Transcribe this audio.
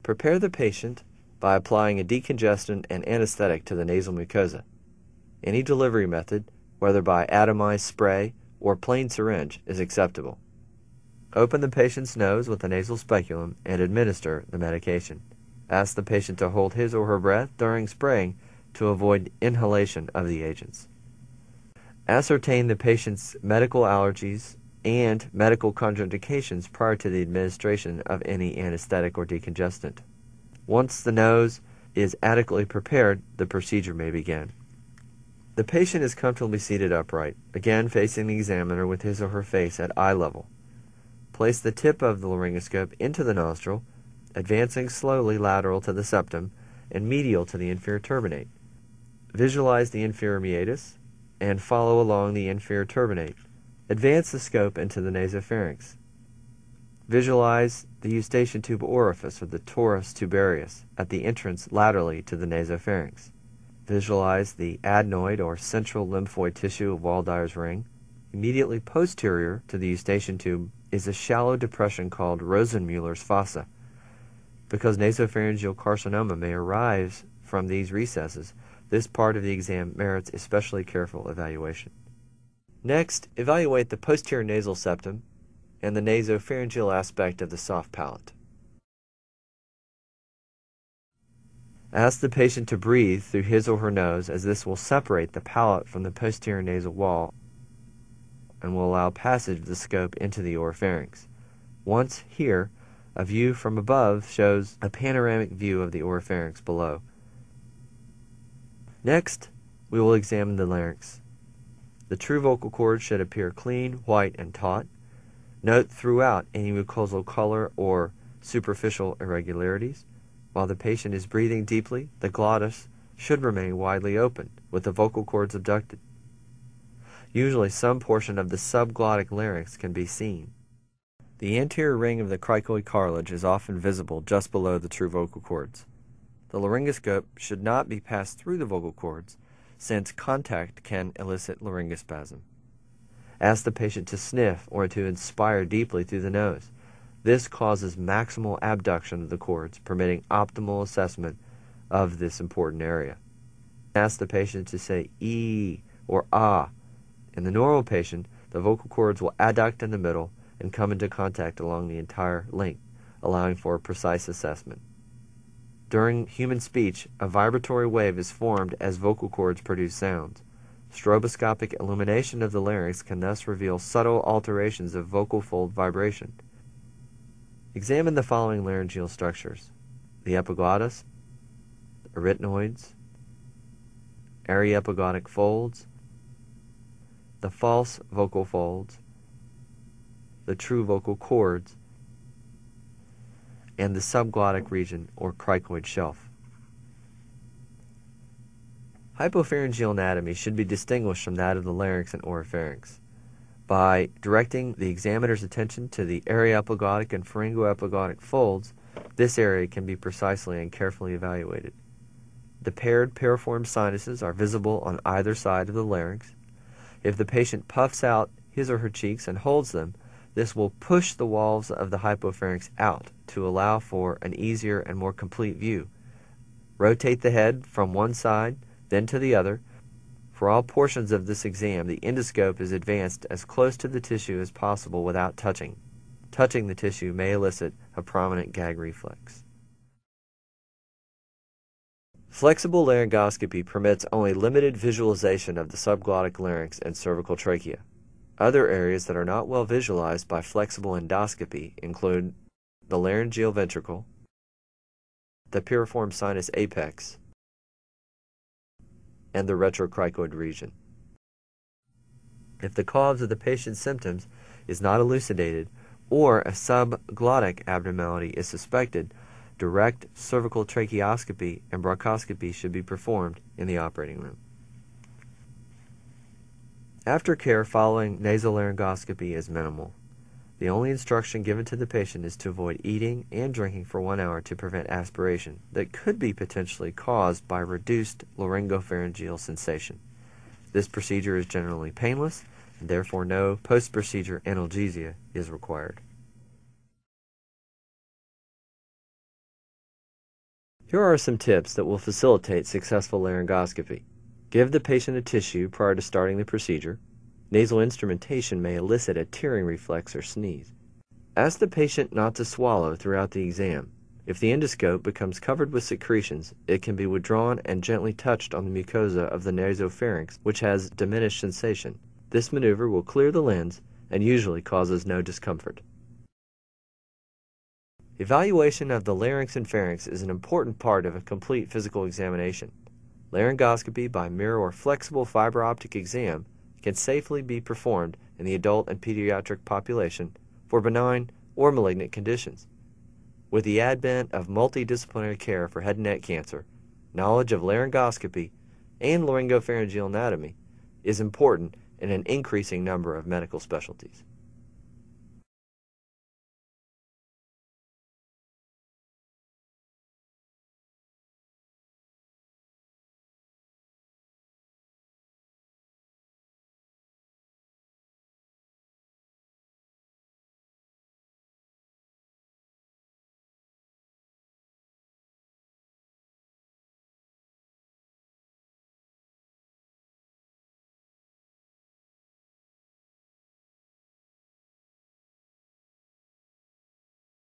Prepare the patient by applying a decongestant and anesthetic to the nasal mucosa. Any delivery method, whether by atomized spray or plain syringe, is acceptable. Open the patient's nose with a nasal speculum and administer the medication. Ask the patient to hold his or her breath during spraying to avoid inhalation of the agents. Ascertain the patient's medical allergies and medical contraindications prior to the administration of any anesthetic or decongestant. Once the nose is adequately prepared, the procedure may begin. The patient is comfortably seated upright, again facing the examiner with his or her face at eye level. Place the tip of the laryngoscope into the nostril, advancing slowly lateral to the septum and medial to the inferior turbinate. Visualize the inferior meatus and follow along the inferior turbinate. Advance the scope into the nasopharynx. Visualize the eustachian tube orifice or the torus tubarius at the entrance laterally to the nasopharynx. Visualize the adenoid or central lymphoid tissue of Waldeyer's ring. Immediately posterior to the eustachian tube is a shallow depression called Rosenmüller's fossa. Because nasopharyngeal carcinoma may arise from these recesses, this part of the exam merits especially careful evaluation. Next, evaluate the posterior nasal septum and the nasopharyngeal aspect of the soft palate. Ask the patient to breathe through his or her nose, as this will separate the palate from the posterior nasal wall and will allow passage of the scope into the oropharynx. Once here, a view from above shows a panoramic view of the oropharynx below. Next, we will examine the larynx. The true vocal cords should appear clean, white, and taut. Note throughout any mucosal color or superficial irregularities. While the patient is breathing deeply, the glottis should remain widely open, with the vocal cords abducted. Usually some portion of the subglottic larynx can be seen. The anterior ring of the cricoid cartilage is often visible just below the true vocal cords. The laryngoscope should not be passed through the vocal cords, since contact can elicit laryngospasm. Ask the patient to sniff or to inspire deeply through the nose. This causes maximal abduction of the cords, permitting optimal assessment of this important area. Ask the patient to say "ee" or "ah." In the normal patient, the vocal cords will adduct in the middle and come into contact along the entire length, allowing for a precise assessment. During human speech, a vibratory wave is formed as vocal cords produce sounds. Stroboscopic illumination of the larynx can thus reveal subtle alterations of vocal fold vibration. Examine the following laryngeal structures: the epiglottis, arytenoids, aryepiglottic folds, the false vocal folds, the true vocal cords, and the subglottic region or cricoid shelf. Hypopharyngeal anatomy should be distinguished from that of the larynx and oropharynx by directing the examiner's attention to the aryepiglottic and pharyngoepiglottic folds. This area can be precisely and carefully evaluated. The paired piriform sinuses are visible on either side of the larynx. If the patient puffs out his or her cheeks and holds them, this will push the walls of the hypopharynx out to allow for an easier and more complete view. Rotate the head from one side, then to the other. For all portions of this exam, the endoscope is advanced as close to the tissue as possible without touching. Touching the tissue may elicit a prominent gag reflex. Flexible laryngoscopy permits only limited visualization of the subglottic larynx and cervical trachea. Other areas that are not well visualized by flexible endoscopy include the laryngeal ventricle, the piriform sinus apex, and the retrocricoid region. If the cause of the patient's symptoms is not elucidated or a subglottic abnormality is suspected, direct cervical tracheoscopy and bronchoscopy should be performed in the operating room. Aftercare following nasolaryngoscopy is minimal. The only instruction given to the patient is to avoid eating and drinking for 1 hour to prevent aspiration that could be potentially caused by reduced laryngopharyngeal sensation. This procedure is generally painless, and therefore no post-procedure analgesia is required. Here are some tips that will facilitate successful laryngoscopy. Give the patient a tissue prior to starting the procedure. Nasal instrumentation may elicit a tearing reflex or sneeze. Ask the patient not to swallow throughout the exam. If the endoscope becomes covered with secretions, it can be withdrawn and gently touched on the mucosa of the nasopharynx, which has diminished sensation. This maneuver will clear the lens and usually causes no discomfort. Evaluation of the larynx and pharynx is an important part of a complete physical examination. Laryngoscopy by mirror or flexible fiber optic exam can safely be performed in the adult and pediatric population for benign or malignant conditions. With the advent of multidisciplinary care for head and neck cancer, knowledge of laryngoscopy and laryngopharyngeal anatomy is important in an increasing number of medical specialties.